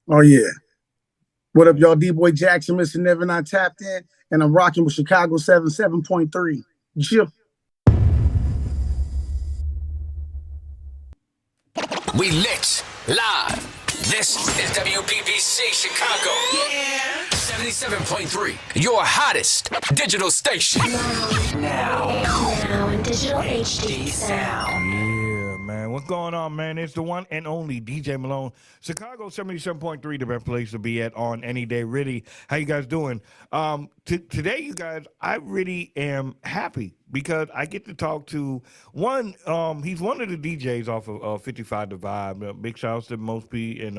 Oh yeah. What up, y'all? D-Boy Jackson, Mr. Never Not Tapped In, and I'm rocking with Chicago 77.3. Yeah. We lit live. This is WBBC Chicago. Yeah. 77.3. Your hottest digital station. Now in digital HD sound. Yeah, man. What's going on, man? It's the one and only DJ Malone. Chicago 77.3, the best place to be at on any day, really. How you guys doing? Today, you guys, I really am happy because I get to talk to one, he's one of the DJs off of 55 The Vibe. Big shouts to Most P and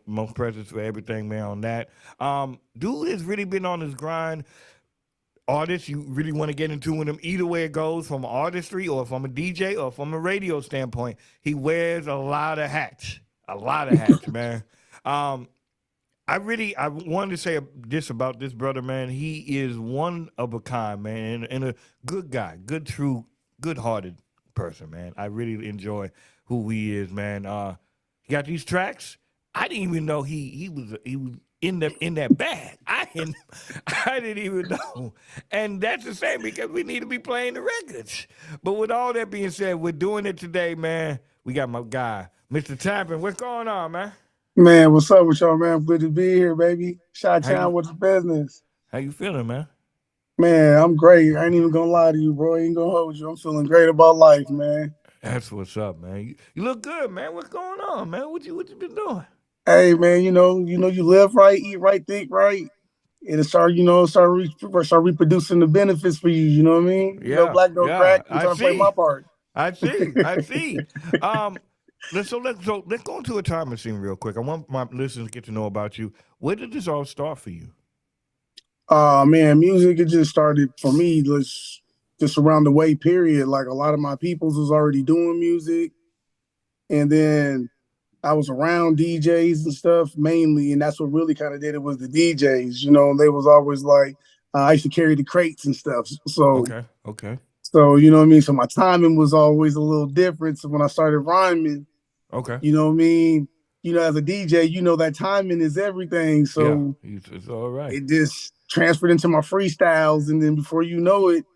most presents for everything, man, on that. Dude has really been on his grind. Artists you really want to get into with him, either way it goes, from artistry or from a DJ or from a radio standpoint, he wears a lot of hats. A lot of hats, man. I wanted to say this about this brother, man. He is one of a kind, man, and a good guy, good, true, good-hearted person, man. I really enjoy who he is, man. He got these tracks. I didn't even know he was in that bag. I didn't even know. And that's the same because we need to be playing the records. But with all that being said, we're doing it today, man. We got my guy, Mr. Tappin. What's going on, man? Man, what's up with y'all, man? Good to be here, baby. Shot How Town you with the business. how you feeling, man? Man, I'm great. I ain't even gonna lie to you, bro. I ain't gonna hold you. I'm feeling great about life, man. That's what's up, man. You look good, man. What's going on, man? What you been doing? Hey, man, you live right, eat right, think right. And it start reproducing the benefits for you. You know what I mean? Yeah, Black don't yeah. crack. I'm I trying to play my see. part. I see. I see. Um, let's go into a time machine real quick. I want my listeners to get to know about you. Where did this all start for you? Man, music it just started for me just around the way period. Like a lot of my peoples was already doing music, and then I was around DJs and stuff mainly, and that's what really kind of did it was the DJs. They was always like I used to carry the crates and stuff. So Okay, okay, so you know what I mean. So my timing was always a little different. So when I started rhyming, okay. you know what I mean. As a DJ, that timing is everything. Yeah, So it's all right. it just transferred into my freestyles, and then before you know it,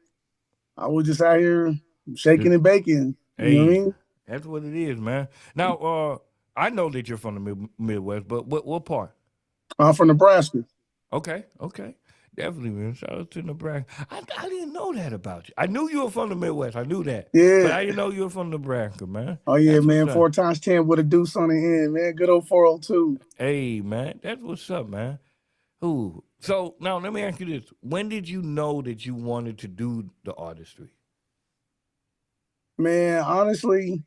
I was just out here shaking Just, and baking. You know what I hey, mean? that's what it is, man. Now, I know that you're from the Midwest, but what part? I'm from Nebraska. Okay, okay. Definitely, man. Shout out to Nebraska. I didn't know that about you. I knew you were from the Midwest. I knew that. But Yeah. I didn't know you were from Nebraska, man. Oh yeah, That's what's man. up. 4 times 10 with a deuce on the end, man. Good old 402. Hey, man. That's what's up, man. Ooh. So now let me ask you this. When did you know that you wanted to do the artistry? Man, honestly,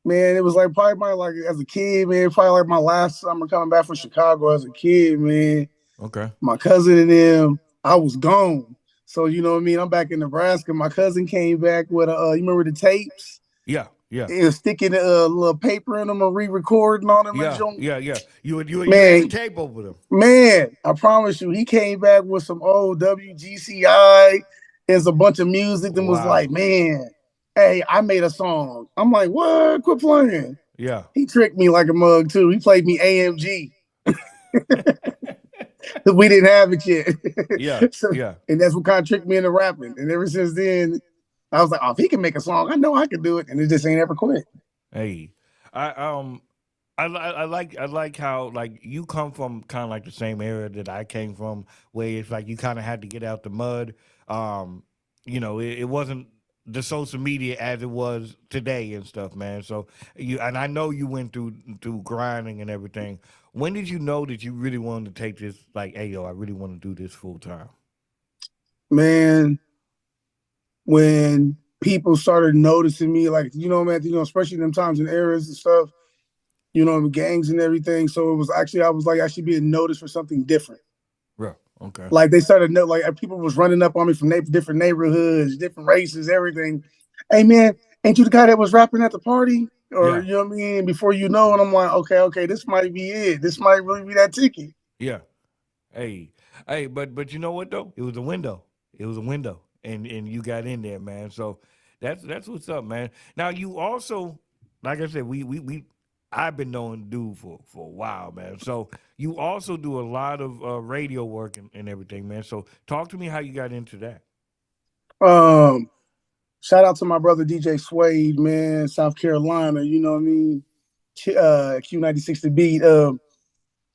man, it was like probably like as a kid, man. Probably like my last summer coming back from Chicago as a kid, man. Okay. My cousin and them, I was gone. So you know what I mean? I'm back in Nebraska. My cousin came back with you remember the tapes? Yeah, yeah. It was sticking a little paper in them and re-recording on them and Yeah, junk. yeah, yeah. You had the Man, tape over them. Man, I promise you, he came back with some old WGCI and a bunch of music and was Wow. like, man, hey, I made a song. I'm like, what? Quit playing. Yeah. He tricked me like a mug too. He played me AMG because we didn't have it Yeah, yet. So, yeah. and that's what kind of tricked me into rapping. And ever since then, I was like, oh, if he can make a song, I know I can do it. And it just ain't ever quit. Hey. I I like how like you come from kind of like the same area that I came from, where it's like you kind of had to get out the mud. Um, it wasn't the social media as it was today and stuff, man. So I know you went through grinding and everything. When did you know that you really wanted to take this? Like, hey, yo, I really want to do this full time. Man, when people started noticing me, like, man, especially them times and eras and stuff, gangs and everything. So it was actually, I was like actually being noticed for something different. Yeah. Okay. Like they started like people was running up on me from different neighborhoods, different races, everything. Hey man, ain't you the guy that was rapping at the party? Or Yeah. you know what I mean? Before you know it, I'm like, okay, this might be it. This might really be that ticket. Yeah. Hey. Hey. But you know what though? It was a window. It was a window, and you got in there, man. So that's what's up, man. Now you also, like I said, we I've been knowing dude for a while, man. So you also do a lot of radio work and everything, man. So talk to me how you got into that. Um, Shout out to my brother DJ Suede, man, South Carolina. You know what I mean? Q96 the beat.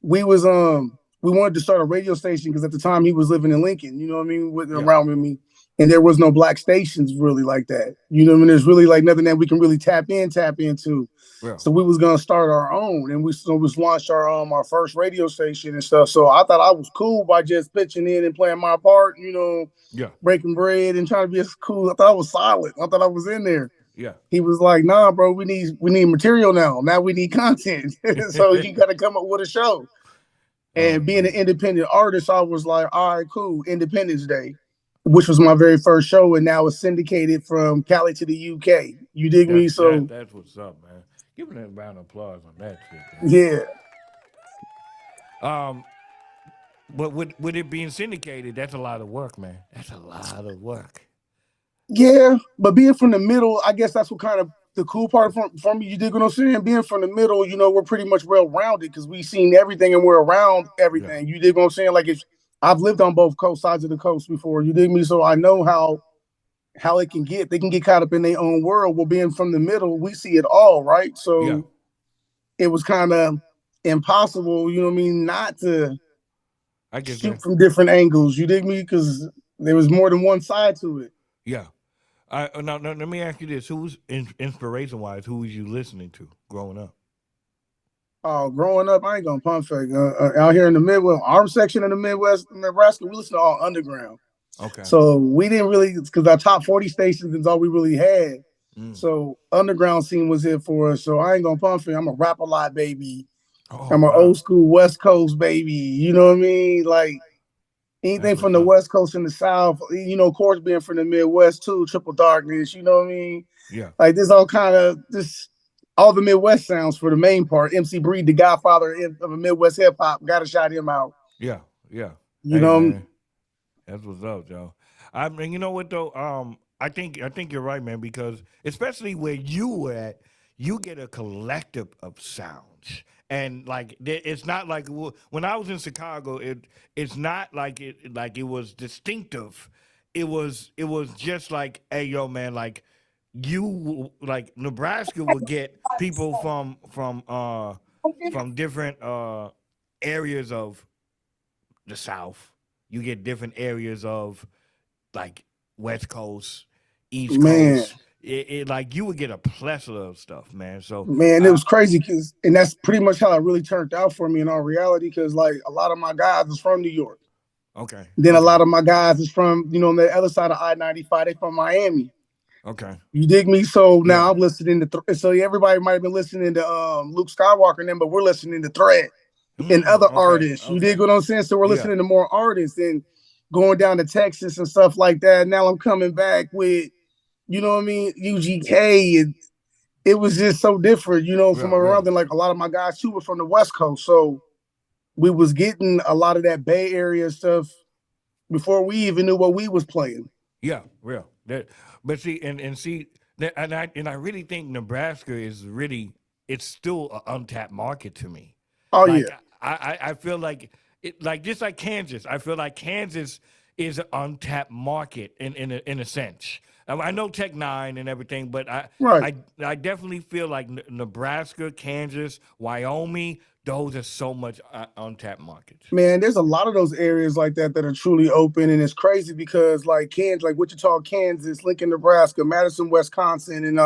We wanted to start a radio station because at the time he was living in Lincoln, you know what I mean, Yeah, around with me. And there was no black stations really like that. You know what I mean? There's really like nothing that we can really tap into. yeah, So we was gonna start our own, and we launched our first radio station and stuff. So I thought I was cool by just pitching in and playing my part, yeah, breaking bread and trying to be as cool. I thought I was solid. I thought I was in there. yeah. He was like, "Nah, bro, we need material now. Now we need content. So you got to come up with a show." Oh And being an man, independent artist, I was like, "All right, cool. Independence Day," which was my very first show, and now it's syndicated from Cali to the UK. You dig me? So that's what's up, man. Give it a round of applause on that shit, yeah, man. But with it being syndicated, that's a lot of work, man. That's a lot of work. yeah. But being from the middle, I guess that's what kind of the cool part from me. You dig what I'm saying? Being from the middle, we're pretty much well rounded because we've seen everything and we're around Yeah, everything. You dig what I'm saying? Like if I've lived on both coast sides of the coast before. You dig me? So I know how it can get. They can get caught up in their own world. Well, being from the middle, we see it all, right? yeah. So it was kind of impossible, you know what I mean, not to I get shoot that. from different angles. You dig me? Because there was more than one side to it. Yeah. Now, let me ask you this: who's inspiration wise? Who was you listening to growing up? Oh, growing up, I ain't gonna pump fake. Out here in the Midwest, our section in the Midwest, Nebraska, we listen to all underground. Okay. So we didn't really, because our top 40 stations is all we really had. Mm. So underground scene was it for us. So I ain't gonna pump fake. I'm a rap a lot, baby. Oh I'm an wow, old school West Coast baby. You know what I mean? Like anything that's from what's the up. West Coast and the South, of course, being from the Midwest too, Triple Darkness, you know what I mean? Yeah, Like this all kind of this all the Midwest sounds for the main part. MC Breed, the godfather of a Midwest hip hop, gotta shout him out. yeah, yeah. You Hey know, man, that's what's up, Joe. I mean, you know what though? I think you're right, man, because especially where you were at, you get a collective of sounds, and like it's not like when I was in Chicago, it's not like it was distinctive. It was just like, hey, yo, man, like like Nebraska will get people from different areas of the South. You get different areas of like West Coast, East man, Coast. Like you would get a plethora of stuff, man. So man, it was crazy because, and that's pretty much how it really turned out for me in all reality. Because like a lot of my guys is from New York, okay, then a okay, lot of my guys is from on the other side of I-95. They from Miami. okay, You dig me? So yeah, now I'm listening to so everybody might have been listening to Luke Skywalker and them, but we're listening to Thread and other okay, artists. You dig okay, what I'm saying? So we're yeah, listening to more artists and going down to Texas and stuff like that. Now I'm coming back with, you know what I mean, UGK. And it was just so different, from yeah, yeah, around. And like a lot of my guys too were from the West Coast. So we was getting a lot of that Bay Area stuff before we even knew what we was playing. yeah, yeah. But see, and see, and I really think Nebraska is really it's still an untapped market to me. Oh Like yeah. I feel like it like just like Kansas. I feel like Kansas is an untapped market in a sense. I know Tech Nine and everything, but Right. I definitely feel like Nebraska, Kansas, Wyoming, those are so much untapped markets. Man, there's a lot of those areas like that are truly open, and it's crazy because like Kansas, like Wichita, Kansas, Lincoln, Nebraska, Madison, Wisconsin, and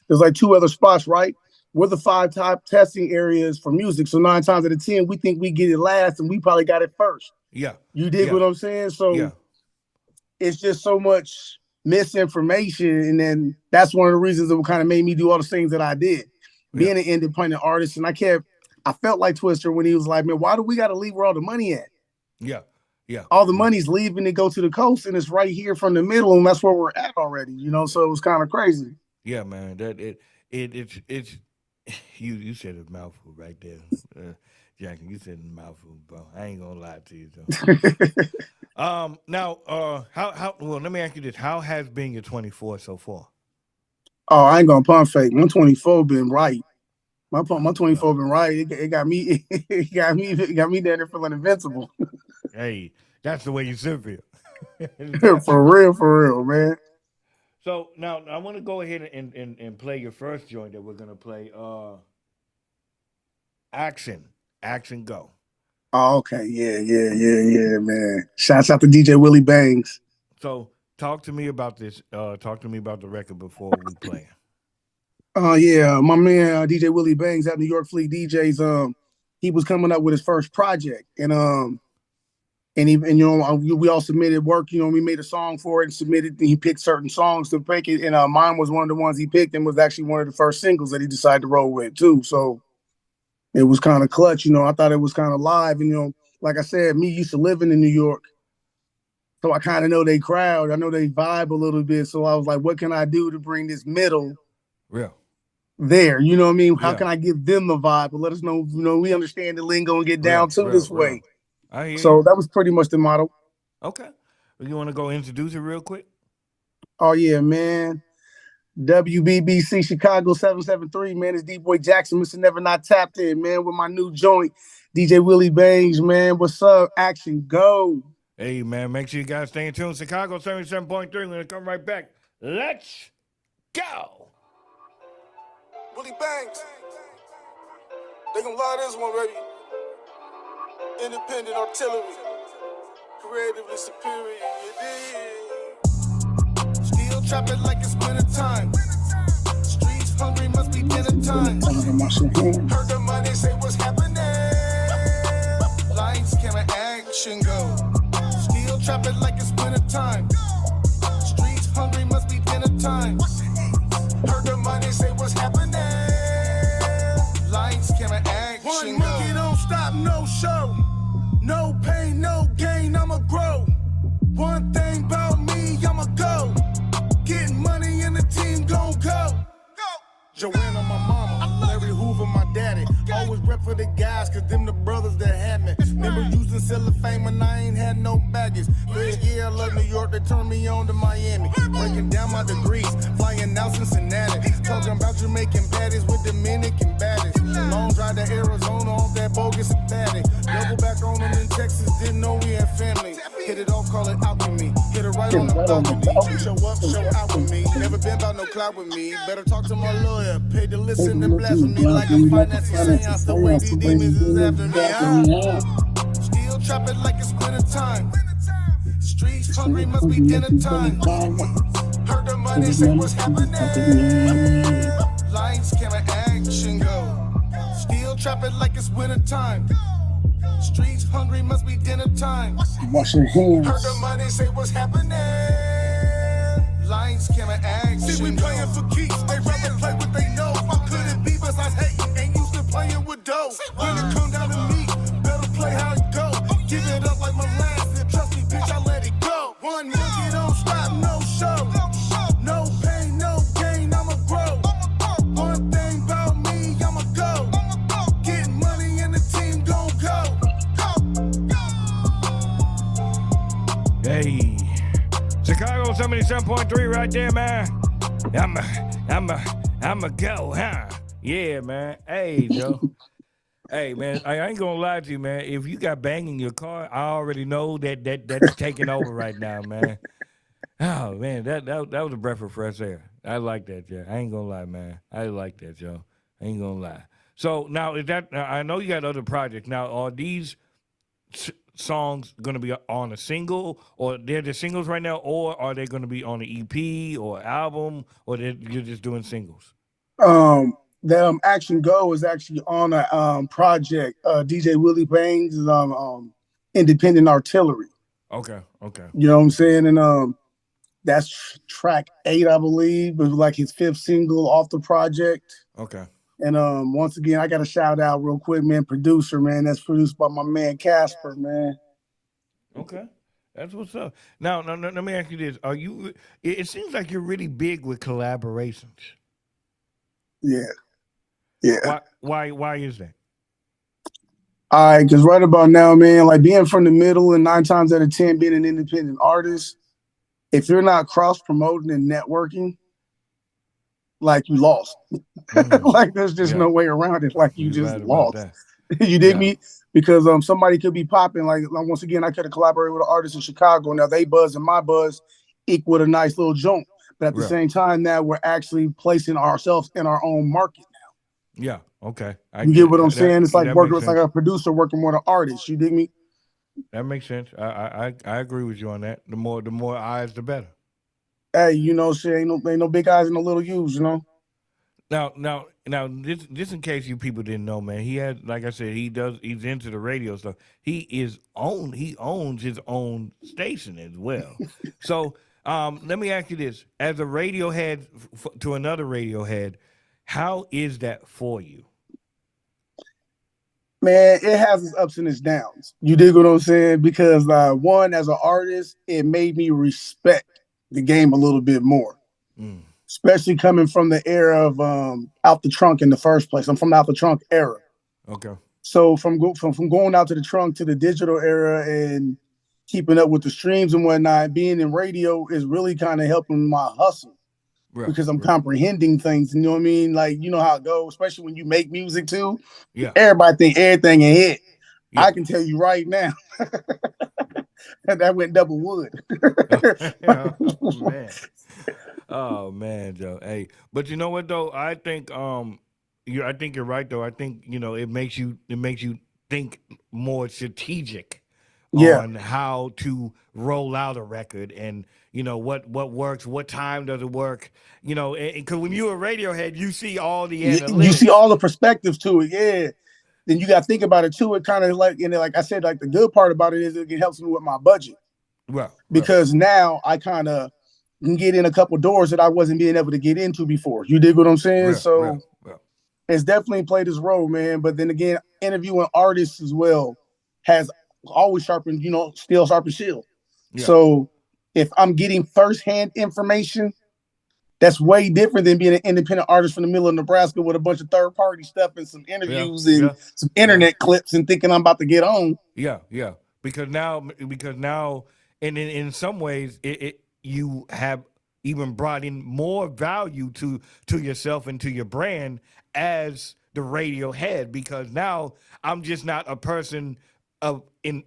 there's like two other spots, right? We're the five top testing areas for music. So 9 times out of 10, we think we get it last, and we probably got it first. Yeah, You dig yeah, what I'm saying? So yeah, it's just so much misinformation, and then that's one of the reasons that kind of made me do all the things that I did, yeah, being an independent artist. And I felt like Twister when he was like, "Man, why do we got to leave where all the money at? yeah, yeah, All the yeah. money's leaving to go to the coast, and it's right here from the middle, and that's where we're at already. So it was kind of crazy." Yeah, man. It's you said a mouthful right there, Jackie. You said a mouthful, bro. I ain't gonna lie to you, though. Now, how? Well, let me ask you this: how has being your 24 so far? Oh, I ain't gonna pump fake. 124 been right. My So, 24 been right. It got me. It got me down there feeling invincible. hey, that's the way you should feel. For real, man. So now I want to go ahead and play your first joint that we're gonna play. Action, go. Oh, okay, yeah, man. Shouts out to DJ Willie Bangs. So talk to me about this. Talk to me about the record before we play. Yeah, my man DJ Willie Bangs at New York Fleet DJs. He was coming up with his first project, and we all submitted work. We made a song for it and submitted. And he picked certain songs to pick it, and mine was one of the ones he picked, and was actually one of the first singles that he decided to roll with too. So it was kind of clutch. I thought it was kind of live, and like I said, me used to living in New York. So I kind of know they crowd. I know they vibe a little bit. So I was like, what can I do to bring this middle Real. there? You know what I mean? How Yeah. can I give them the vibe and let us know, we understand the lingo and get down Real. to Real. this Real. way. I hear So you. that was pretty much the motto. Okay. You want to go introduce it real quick? Oh yeah, man. WBBC Chicago 773, man. It's Dboy Jackson, Mr. Never Not Tapped In, man, with my new joint. DJ Willie Bangs, man. What's up? Action, go. Hey man, make sure you guys stay in tune. Chicago 77.3. We're gonna come right back. Let's go. Willie Bangs. They gonna lie this one, baby. Independent artillery. Creatively superior, you dig? Still trapping like it's winter time. Streets hungry, must be dinner time. Heard the money say what's happening. Lights, camera, action, go. Still trapping like it's winter time. Streets hungry, must be dinner time. Heard the money say what's happening. Lights, camera, action, one monkey don't stop, no show. No pain, no gain, I'ma grow. One thing about me, I'ma go. Getting money and the team gon' go. Joanna, my mama, Larry Hoover, my daddy. Always rep for the guys, cause them the brothers that had me. Never using cellophane when I ain't had no baggage. Yeah, I love New York, they turned me on to Miami. Breaking down my degrees, flying out Cincinnati. Talking about Jamaican baddies with Dominican baddies. Long drive to Arizona off that bogus baddie. Double back on them in Texas, didn't know we had family. Hit it off, call it alchemy. Hit it right on the balcony. Show up, show out with me. Never been about no clout with me. Better talk to my lawyer. Paid to listen and blasphemy like a financial seance. The way these demons is after me. Still trapping like it's winter time. Streets hungry, must be dinner time. Heard the money say what's happening. Lights, camera, action, go. Still trapping like it's winter time. Streets hungry, must be dinner time. Wash your hands. Heard the money say what's happening. Lights, camera, action. See, we playing for keeps. They rather play what they know. What could it be besides hating? Ain't used to playing with dough. When it come down to me, better play how it go. Give it up like my last. And trust me, bitch, I let it go. One monkey don't stop, no show. No pain, no gain, I'ma grow. One thing about me, I'ma go. Getting money and the team gon' go. Hey, Chicago 77.3 right there, man. I'ma go, huh? Yeah, man. Hey, Joe. Hey, man, I ain't gonna lie to you, man. If you got bang in your car, I already know that's taking over right now, man. Oh man, that was a breath of fresh air. I like that, Joe. I ain't gonna lie, man. I like that, Joe. I ain't gonna lie. So now is that? I know you got other projects. Now are these songs going to be on a single, or they're the singles right now, or are they going to be on an EP or album, or you're just doing singles? The Action Go is actually on a project. DJ Willie Bangs is on Independent Artillery. Okay. You know what I'm saying? And that's track 8, I believe. It was like his 5th single off the project. Okay. And once again, I got to shout out real quick, man, producer, man. That's produced by my man Casper, man. Okay. That's what's up. Now, let me ask you this. Are you, it seems like you're really big with collaborations. Yeah. Why is that? All right, because right about now, man, like being from the middle and 9 times out of 10 being an independent artist, if you're not cross-promoting and networking, like you lost. Like there's just Yeah, no way around it. Like you you're just right about lost. that. You dig Yeah, me? Because somebody could be popping. Like once again, I could have collaborated with an artist in Chicago. Now they buzz and my buzz equal a nice little jump. But at the right. same time, now we're actually placing ourselves in our own market. Yeah, okay. I You get what I'm that saying? It's like that working makes with like sense. a producer working with an artist. You dig me? That makes sense. I agree with you on that. The more eyes, the better. Hey, shit ain't no big eyes and no little U's. Now, this in case you people didn't know, man. He had, like I said, he's into the radio stuff. He owns his own station as well. So, let me ask you this: as a Radiohead to another Radiohead, how is that for you? Man, it has its ups and its downs. You dig what I'm saying? Because one, as an artist, it made me respect the game a little bit more, Mm, especially coming from the era of out the trunk in the first place. I'm from the out the trunk era. okay. So from going out to the trunk to the digital era and keeping up with the streams and whatnot, being in radio is really kind of helping my hustle Right. because I'm Right. comprehending things. You know what I mean? Like you know how it goes, especially when you make music too. Yeah. Everybody think everything a hit. I Yeah. can tell you right now that went double wood. Oh man. Oh man, Joe. Hey, but you know what though? I think you're right though. I think it makes you think more strategic Yeah, on how to roll out a record and what works, what time does it work? Because when you're a Radiohead, you see all the you see analytics. all the perspectives to it. Yeah, then you got to think about it too. It kind of like I said, like the good part about it is it helps me with my budget Well, well, because now I kind of can get in a couple doors that I wasn't being able to get into before. You dig what I'm saying? well, well, So well. it's definitely played its role, man. But then again, interviewing artists as well has always sharpened, steel sharpened shield. Yeah, So if I'm getting firsthand information, that's way different than being an independent artist from the middle of Nebraska with a bunch of third party stuff and some yeah, interviews and yeah, some yeah. internet clips and thinking I'm about to get on. Yeah, yeah. Because now, and in some ways, you have even brought in more value to yourself and to your brand as the radio head. Because now I'm just not a person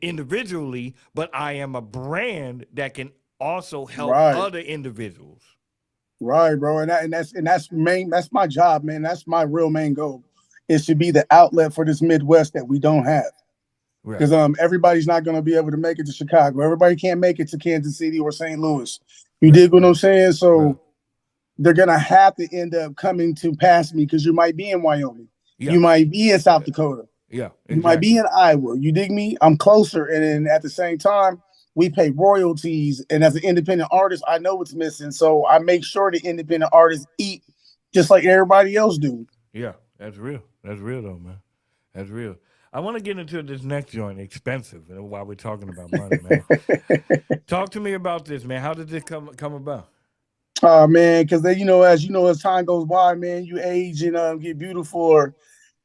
individually, but I am a brand that can also help Right. other individuals. Right, bro. That's my job, man. That's my real main goal. Is to be the outlet for this Midwest that we don't have. Right. Because everybody's not gonna be able to make it to Chicago. Everybody can't make it to Kansas City or St. Louis. You Right. dig what I'm Right. saying? Right. So they're gonna have to end up coming to pass me because you might be in Wyoming, Yeah. you might be in South Dakota, Yeah. you might be Exactly. in Iowa. You dig me? I'm closer, and then at the same time, we pay royalties. And as an independent artist, I know what's missing, so I make sure the independent artists eat just like everybody else do. Yeah. That's real. That's real though, man. That's real. I want to get into this next joint, expensive, while we're talking about money, man. Talk to me about this, man. How did this come about? Oh man, because as time goes by, man, you age and get beautiful,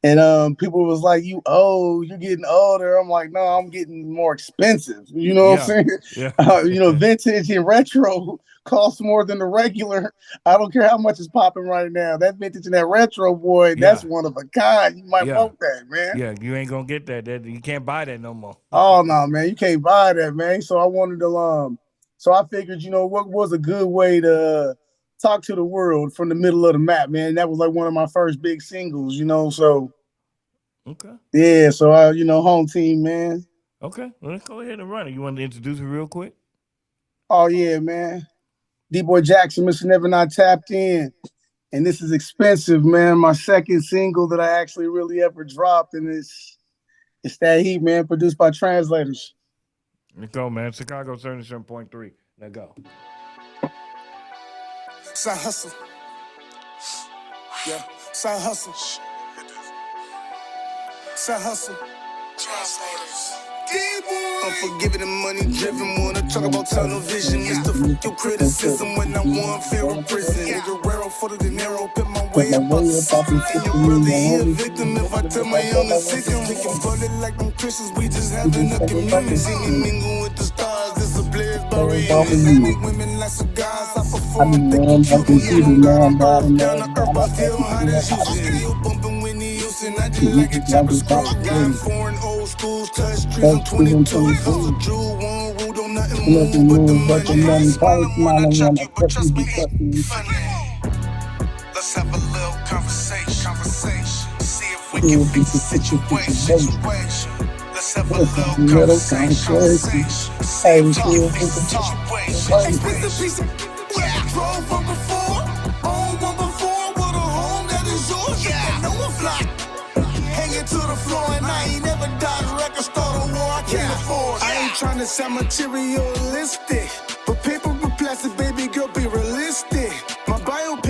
and people was like, "You old, you're getting older." I'm like, "No, I'm getting more expensive." You know what I'm Yeah, saying? yeah, Vintage and retro costs more than the regular. I don't care how much is popping right now. That vintage and that retro, boy, that's yeah, one of a kind. You might yeah, want that, man. yeah. You ain't gonna get that. That you can't buy that no more. Oh no, man, you can't buy that, man. So I wanted to so I figured, what was a good way to talk to the world from the middle of the map, man. That was like one of my first big singles. So Okay, yeah, so home team, man. okay. Well, let's go ahead and run it. You want to introduce it real quick? Oh yeah, man. D-Boy Jackson, Mr. Never Not Tapped In. And this is expensive, man. My second single that I actually really ever dropped, and it's that heat, man, produced by Translators. Let's go, man. Chicago 77.3. Let's go. Side hustle. Yeah. Side hustle. Side hustle. Translators. Unforgiving and money driven, wanna talk about tunnel vision. Mr. Fuck your criticism when I want fear of prison. Nigga, rare for the dinero, put my way up off the system. And your brother, he a victim if I tell my youngest sick him. We can bullet like them Christians, we just having a community. And mingle with the stars, this a players by playing ball for you. Women like cigars, I I be perform, think you man, I Cuban. can see the You got man, on bad earth, and down man, to earth, down, but I still think hot you as know, Houston. Still bumping Whitney Houston, I just you like a just chopper like a screw. top Riding three. foreign old schools, touch trees, That's I'm 22. Cause a 2022. Jew won't rule, don't nothing Nothing move but the moves but money. the I ain't money. Probably smiling when I smiling chuck when I you, but touch you, trust me, but it's trust me. funny. Let's have a little conversation. See if we See can if you fix the can fix the situation. situation. Let's have a Let's have little a little conversation. conversation. See Hey, if we we see can if we fix can the fix the situation. situation. Expensive piece of where I drove from before. Own one before with a home that is yours. Yeah, no one fly. Hanging to the floor and I ain't never died. Record start a war I can't afford. I ain't trying to sound materialistic, but paper with plastic, baby girl, be realistic. My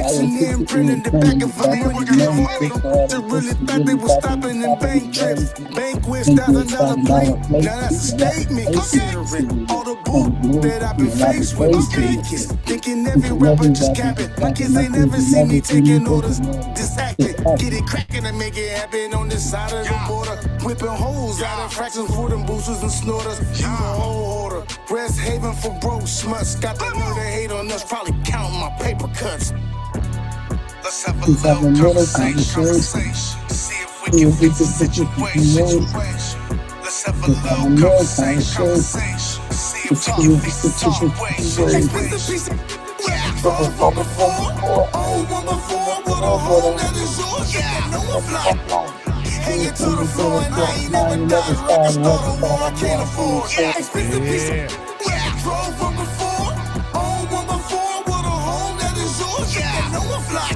I biopics will in the picture imprint in the in the pen back in the of back volume of the working for money. all Just the for all the that really bitches thought they really was thought they was stopping in stopping bank in trips. Vegas. Banquets, Think with $1,000 plate. $1,000 plate. Now that's a Now that's a statement. statement. Considering all the And bull the blue that I've been that I've been faced with. faced with. Fakest, thinking every Thinking rapper every just rapper capping. just My capping. kids My ain't kids never will seen never me see me taking orders. taking orders. Just Just acting, get acting. it cracking and make it happen on this side of the border. Whipping holes out of fractions for them boosters and snorters. Use a whole order. Rest haven for broke smuts. Got the nerve to hate on us. Probably counting my paper cuts. Let's have a Let's have a little little conversation. conversation. See if we See can if we fix the can fix the situation. situation. Let's have a Let's have a little little conversation. conversation. See Let's if we see can if we fix can the fix the situation. situation. Expensive piece of where I From drove from before, before. before, Own old one one before with a before, with home a that is yours. Yeah, no one never fly. flown. Hanging to the Hanging to floor the and I floor. ain't Now never you never died. Record started, start record a war started, I can't war I can't afford. afford. Expensive piece of Yeah. where I drove from before. Own one before with a home that is yours. Yeah, no one fly.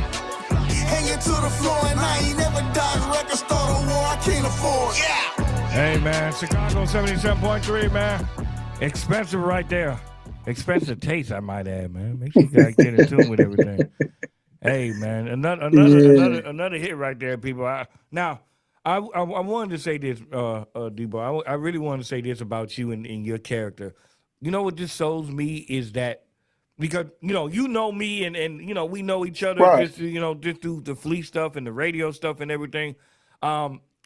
Hanging to the floor and I ain't never died. Record start a war I can't afford. Yeah. Hey, man. Chicago 77.3, man. Expensive right there. Expensive taste, I might add, man. Make sure you guys get in tune with everything. Hey, man. Yeah, Another hit right there, people. I wanted to say this, Dboy. I really wanted to say this about you and your character. You know what this shows me is that because you know me and we know each other right, just just through the flea stuff and the radio stuff and everything.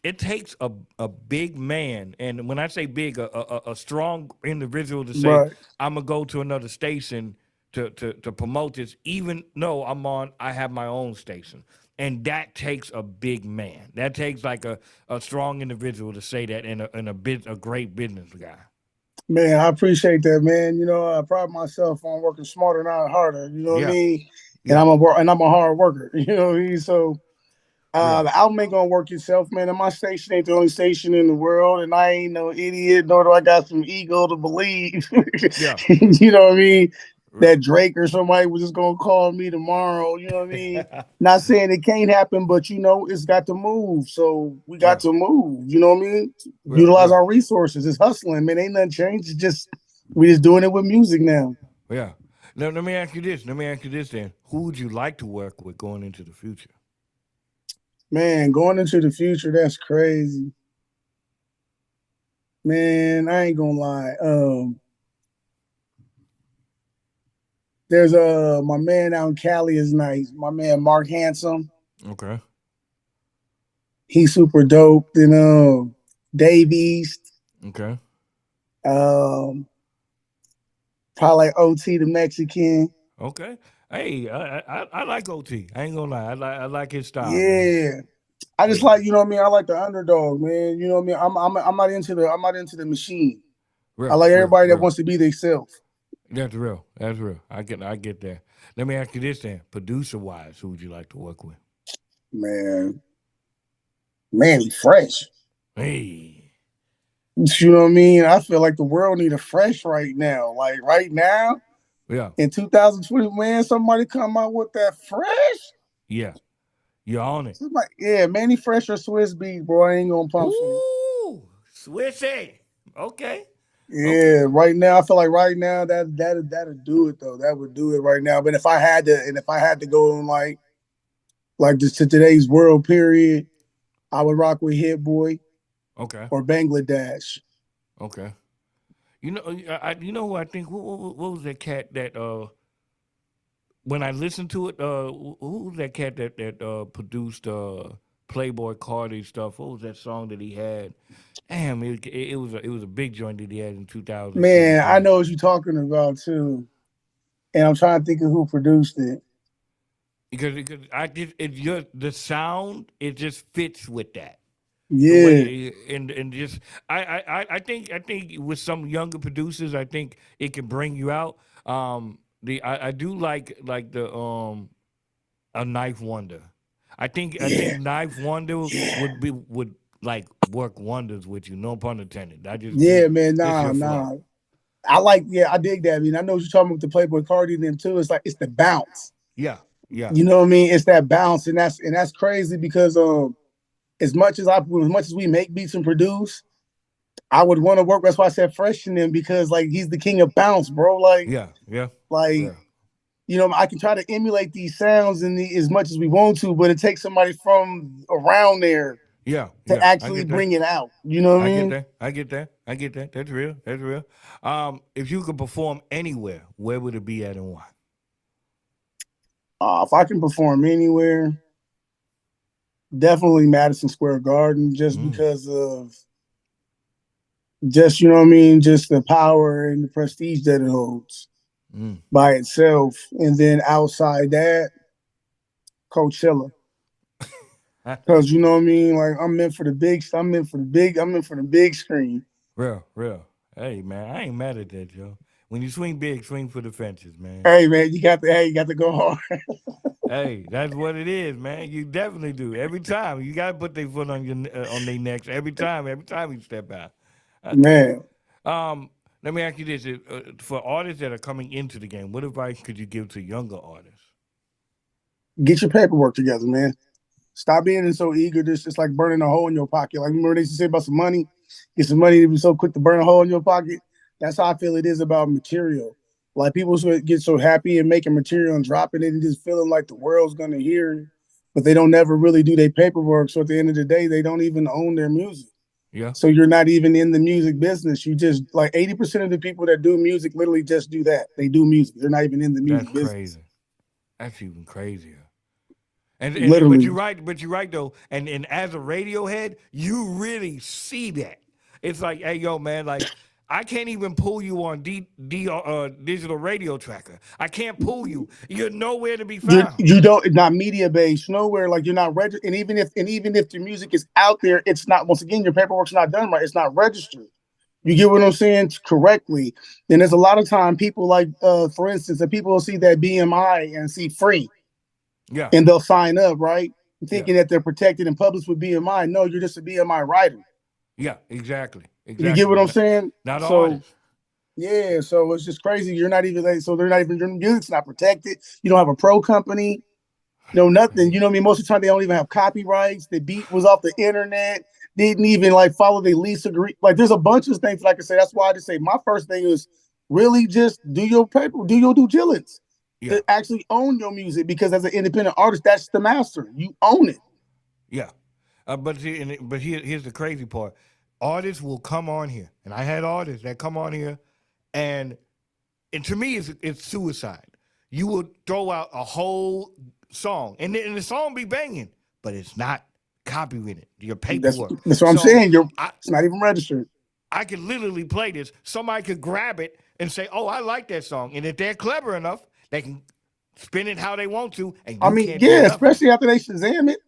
It takes a big man, and when I say big, a strong individual to say right. I'm gonna go to another station to promote this, even though I have my own station. And that takes a big man. That takes like a strong individual to say that, and a great business guy. Man, I appreciate that, man. You know, I pride myself on working smarter, not harder. You know what I Yeah, mean? And yeah, I'm a hard worker. You know what I mean? So yeah, the album ain't gonna work itself, man. And my station ain't the only station in the world, and I ain't no idiot, nor do I got some ego to believe. yeah, You know what I mean? yeah, That Drake or somebody was just gonna call me tomorrow. You know what I mean? Not saying it can't happen, but it's got to move. So we got yeah, to move. You know what I mean? yeah, Utilize yeah, our resources. It's hustling, man. Ain't nothing changed. It's just we just doing it with music now. yeah. Now let me ask you this. Let me ask you this then. Who would you like to work with going into the future? Man, going into the future, that's crazy. Man, I ain't gonna lie. There's my man out in Cali is nice. My man Mark Handsome, Okay, he's super dope. Then Dave East, okay, um, probably like OT the Mexican. okay. Hey, I like OT. I ain't gonna lie. I like his style, man. Yeah, I just Yeah, like, you know what I mean. I like the underdog, man. You know what I mean. I'm not into the machine. I real, like real, everybody that real. wants to be themselves. That's real. That's real. I get that. Let me ask you this then. Producer wise, who would you like to work with? Man, man, he fresh. Hey. You know what I mean? I feel like the world need a fresh right now. Like right now Yeah. in 2020, man, somebody come out with that fresh. Yeah. You're on it. Somebody, yeah, Manny Fresh or Swiss Beat, bro. I ain't gonna pump fake. Ooh. Swissy. Okay. Okay. Yeah, right now I feel like right now that'll do it though. That would do it right now. But if I had to go on like this to today's world period, I would rock with Hit Boy Okay. or Bangladesh. Okay. You know who I think what was that cat that when I listened to it, who was that cat that produced Playboy Cardi stuff. What was that song that he had? Damn, it was a big joint that he had in Man, I 2017. know what you're talking about too, and I'm trying to think of who produced it. Because I just it just the sound it just fits with that. The Yeah, way and just I think with some younger producers I think it can bring you out. I do like the a Knife Wonder. I think yeah, Knife Wonder yeah, would like work wonders with you. No pun intended. I just yeah, man. it's Nah, your flow. nah. I dig that. I mean, I know what you're talking about with the Playboy Cardi and them too. It's like it's the bounce. Yeah, yeah, You know what I mean? It's that bounce, and that's crazy because as much as we make beats and produce, I would want to work. That's why I said Fresh in them because like he's the king of bounce, bro. yeah, yeah, Like yeah, I can try to emulate these sounds as much as we want to, but it takes somebody from around there yeah, to yeah. I actually get that. bring it out. You know what I I get mean? that. I get that. I get that. That's real. That's real. If you could perform anywhere, where would it be at and why? If I can perform anywhere, definitely Madison Square Garden, just Mm, because of just you know what I mean, just the power and the prestige that it holds mm. by itself. And then outside that, Coachella. Cause you know what I mean, like I'm meant for the big screen. Real, real. Hey man, I ain't mad at that, Joe. When you swing big, swing for the fences, man. Hey man, you got to go hard. Hey, that's what it is, man. You definitely do. Every time you gotta put their foot on your on their necks. Every time you step out. I tell you. Man, Let me ask you this: for artists that are coming into the game, what advice could you give to younger artists? get your paperwork together, man. Stop being so eager. This it's like burning a hole in your pocket. Like remember they used to say about some money, get some money to be so quick to burn a hole in your pocket. That's how I feel it is about material. Like people get so happy and making material and dropping it and just feeling like the world's gonna hear it, but they don't never really do their paperwork. So at the end of the day, they don't even own their music. Yeah, So you're not even in the music business. You just like 80% of the people that do music literally just do that. They do music. They're not even in the that's music business. crazy. That's even crazier. But Literally. you're right though. And as a Radiohead, you really see that. It's like, hey yo, man, like I can't even pull you on digital radio tracker. I can't pull you. You're nowhere to be found. You don't not media based nowhere like you're not registered and even if your music is out there it's not once again your paperwork's not done right it's not registered you get what I'm saying correctly then there's a lot of time people like for instance that people will see that BMI and see free Yeah, and they'll sign up right yeah, thinking that they're protected and published with BMI no you're just a BMI writer yeah. Exactly, you get what exactly. I'm saying Not so artists. yeah so it's just crazy you're not even like so they're not even your music's not protected you don't have a pro company no nothing. You know what I mean? Most of the time they don't even have copyrights. The beat was off the internet. Didn't even like follow the lease agree. Like there's a bunch of things like I say. That's why I just say my first thing is really just do your paper, do your due diligence. Yeah, Actually own your music because as an independent artist, that's the master. You own it. yeah. Here's the crazy part. Artists will come on here, and I had artists that come on here, and to me it's suicide. You will throw out a whole song, and the song be banging, but it's not copyrighted. Your That's paperwork. that's what I'm So saying. I It's not even registered. I could literally play this. Somebody could grab it and say, "Oh, I like that song," and if they're clever enough, they can spin it how they want to, and I you mean, can't do yeah, nothing. especially after they Shazam it.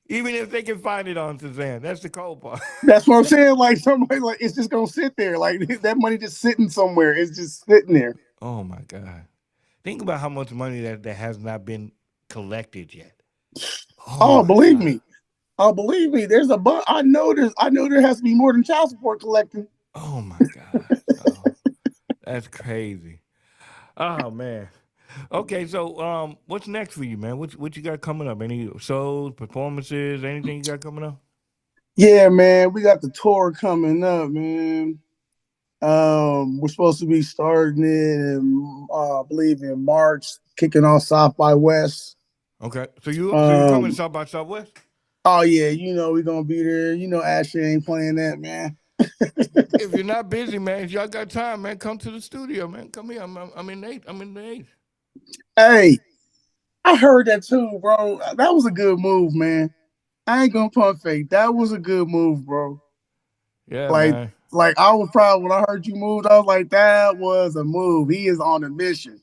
Even if they can find it on Suzanne, that's the cold part. That's what I'm saying. Like somebody like it's just gonna sit there. Like that money just sitting somewhere. It's just sitting there. Oh my God. Think about how much money that has not been collected yet. Oh Oh, my believe God. me. Oh, believe me, there's a bunch. I know there has to be more than child support collecting. Oh my God. Oh, that's crazy. Oh man. Okay, so what's next for you, man? What you got coming up? Any shows, performances, anything you got coming up? Yeah, man, we got the tour coming up, man. We're supposed to be starting it in, I believe in March, kicking off South by West. Okay. So you coming to Um, South by Southwest? oh yeah, we're gonna be there. Ashley ain't playing that, man. If you're not busy, man, if y'all got time, man, come to the studio, man. Come here. I'm in the eight. I'm in the eight. Hey, I heard that too, bro. That was a good move, man. I ain't gonna pump fake. That was a good move, bro. Yeah, Like, man. like I was proud when I heard you moved. I was like, that was a move. He is on a mission.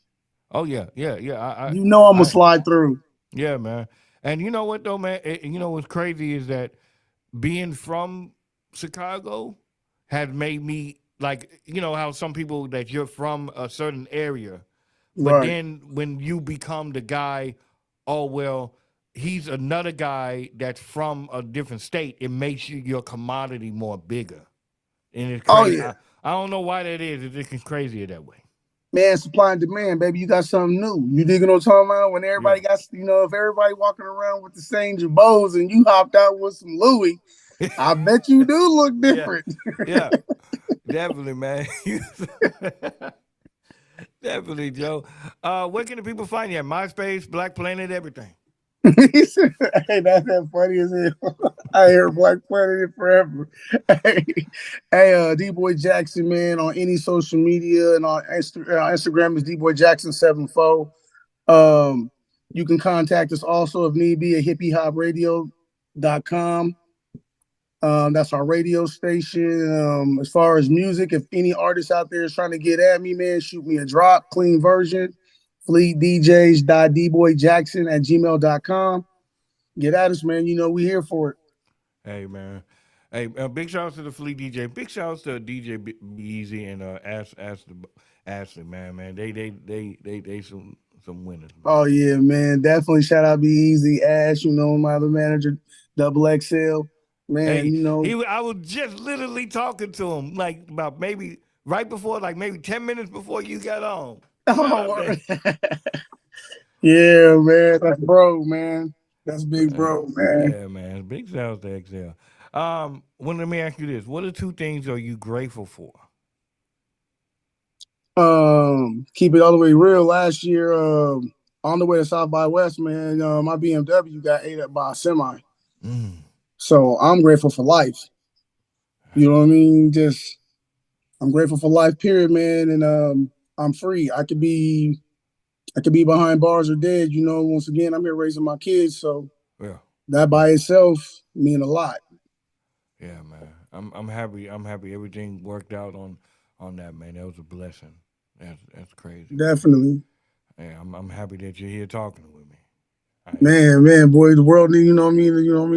Oh yeah, yeah, yeah. You know I'm gonna I slide through. yeah, man. And you know what though, man? You know what's crazy is that being from Chicago has made me like, you know how some people that you're from a certain area, but Right. then when you become the guy, oh well, he's another guy that's from a different state. It makes your commodity more bigger, and it's Oh crazy. yeah. I don't know why that is. It's just crazier that way. Man, supply and demand, baby. You got something new. You digging what I'm talking about? When Yeah. everybody got, if everybody walking around with the same Jabos and you hopped out with some Louis, I bet you do look Yeah. different. Yeah. Definitely, man. Definitely, Joe. Where can the people find you at? MySpace, Black Planet, everything. He said, hey, that's that funny as hell. I hear Black Planet forever. Hey, Dboy Jackson, man, on any social media and on Instagram is Dboy Jackson 74. You can contact us also if need be at hippiehopradio.com. That's our radio station. As far as music, if any artist out there is trying to get at me, man, shoot me a drop, clean version. FleetDJs.dboyjackson@gmail.com. Get at us, man. You know we here for it. Hey, man. Hey, big shout outs to the Fleet DJ. Big shout outs to DJ Easy and Ashley, man. They some winners, man. Oh yeah, man. Definitely shout out Be Easy, Ash, my other manager, Double XL. Man, Hey, I was just literally talking to him like about maybe right before, like maybe 10 minutes before you got on. Shout out oh, to yeah, man. That's bro, man. That's big bro, man. yeah, man. Big shout out to XL. Well, let me ask you this: what are two things are you grateful for? Keep it all the way real. Last year, on the way to South by West, man, my BMW got ate up by a semi. Mm. So I'm grateful for life. You know what I mean? Just I'm grateful for life, period, man. And I'm free. I could be behind bars or dead. Once again, I'm here raising my kids, so Yeah. that by itself mean a lot. Yeah, man. I'm happy. I'm happy everything worked out on that, man. That was a blessing. That's crazy, man. Definitely. Yeah, I'm happy that you're here talking with me. Man, boy, the world need,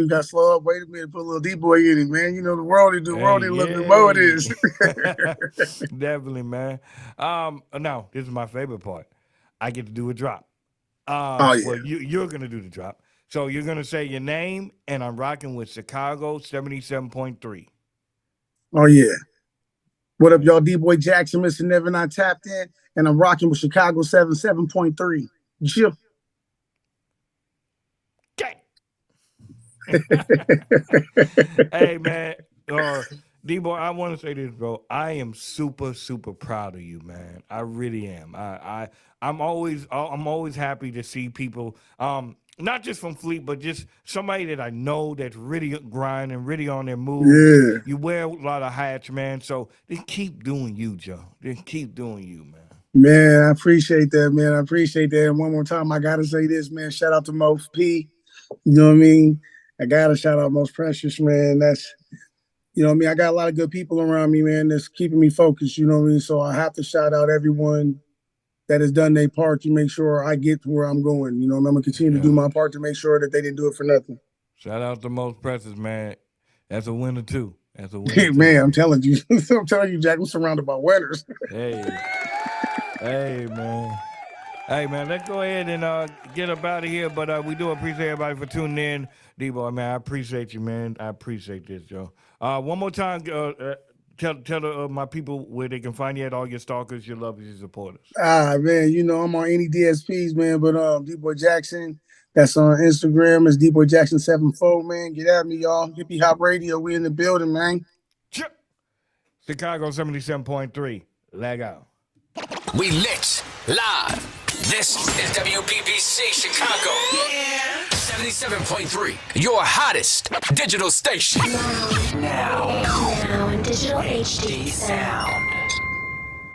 got slow up. Wait a minute, put a little D-boy in it, man. The Hey, world need a little bit more of this. yeah. Definitely, man. Now this is my favorite part. I get to do a drop. Oh yeah. Well, you're gonna do the drop. So you're gonna say your name, and I'm rocking with Chicago 77.3. Oh yeah. What up, y'all? D-boy Jackson, Mr. Never Not Tapped In, and I'm rocking with Chicago 77.3. Chill. Okay. Hey, man. D-boy, I want to say this, bro. I am super, super proud of you, man. I really am. I'm always happy to see people, not just from Fleet, but just somebody that I know that's really grinding, really on their moves. Yeah. You wear a lot of hats, man. So just keep doing you, Joe. Just keep doing you, man. Man, I appreciate that, man. I appreciate that. And one more time, I gotta say this, man. Shout out to Most P. You know what I mean? I gotta shout out Most Precious, man. That's I got a lot of good people around me, man, that's keeping me focused, you know what I mean? So I have to shout out everyone that has done their part to make sure I get to where I'm going. I'm gonna continue to do my part to make sure that they didn't do it for nothing. Shout out to Most Precious, man. That's a winner too. That's a winner too. Man, I'm telling you, Jack, I'm surrounded by winners. Hey, man. Hey, man, let's go ahead and get up out of here. But we do appreciate everybody for tuning in. D-Boy, man, I appreciate you, man. I appreciate this, Joe. One more time, tell my people where they can find you at, all your stalkers, your lovers, your supporters. Man, I'm on any DSPs, man, but D-Boy Jackson, that's on Instagram. It's D-Boy Jackson 74, man. Get at me, y'all. Hippie Hop Radio, we in the building, man. Chicago 77.3. Leg out. We lit live. This is WBBC Chicago. Yeah. 77.3. Your hottest digital station. Now in digital HD sound.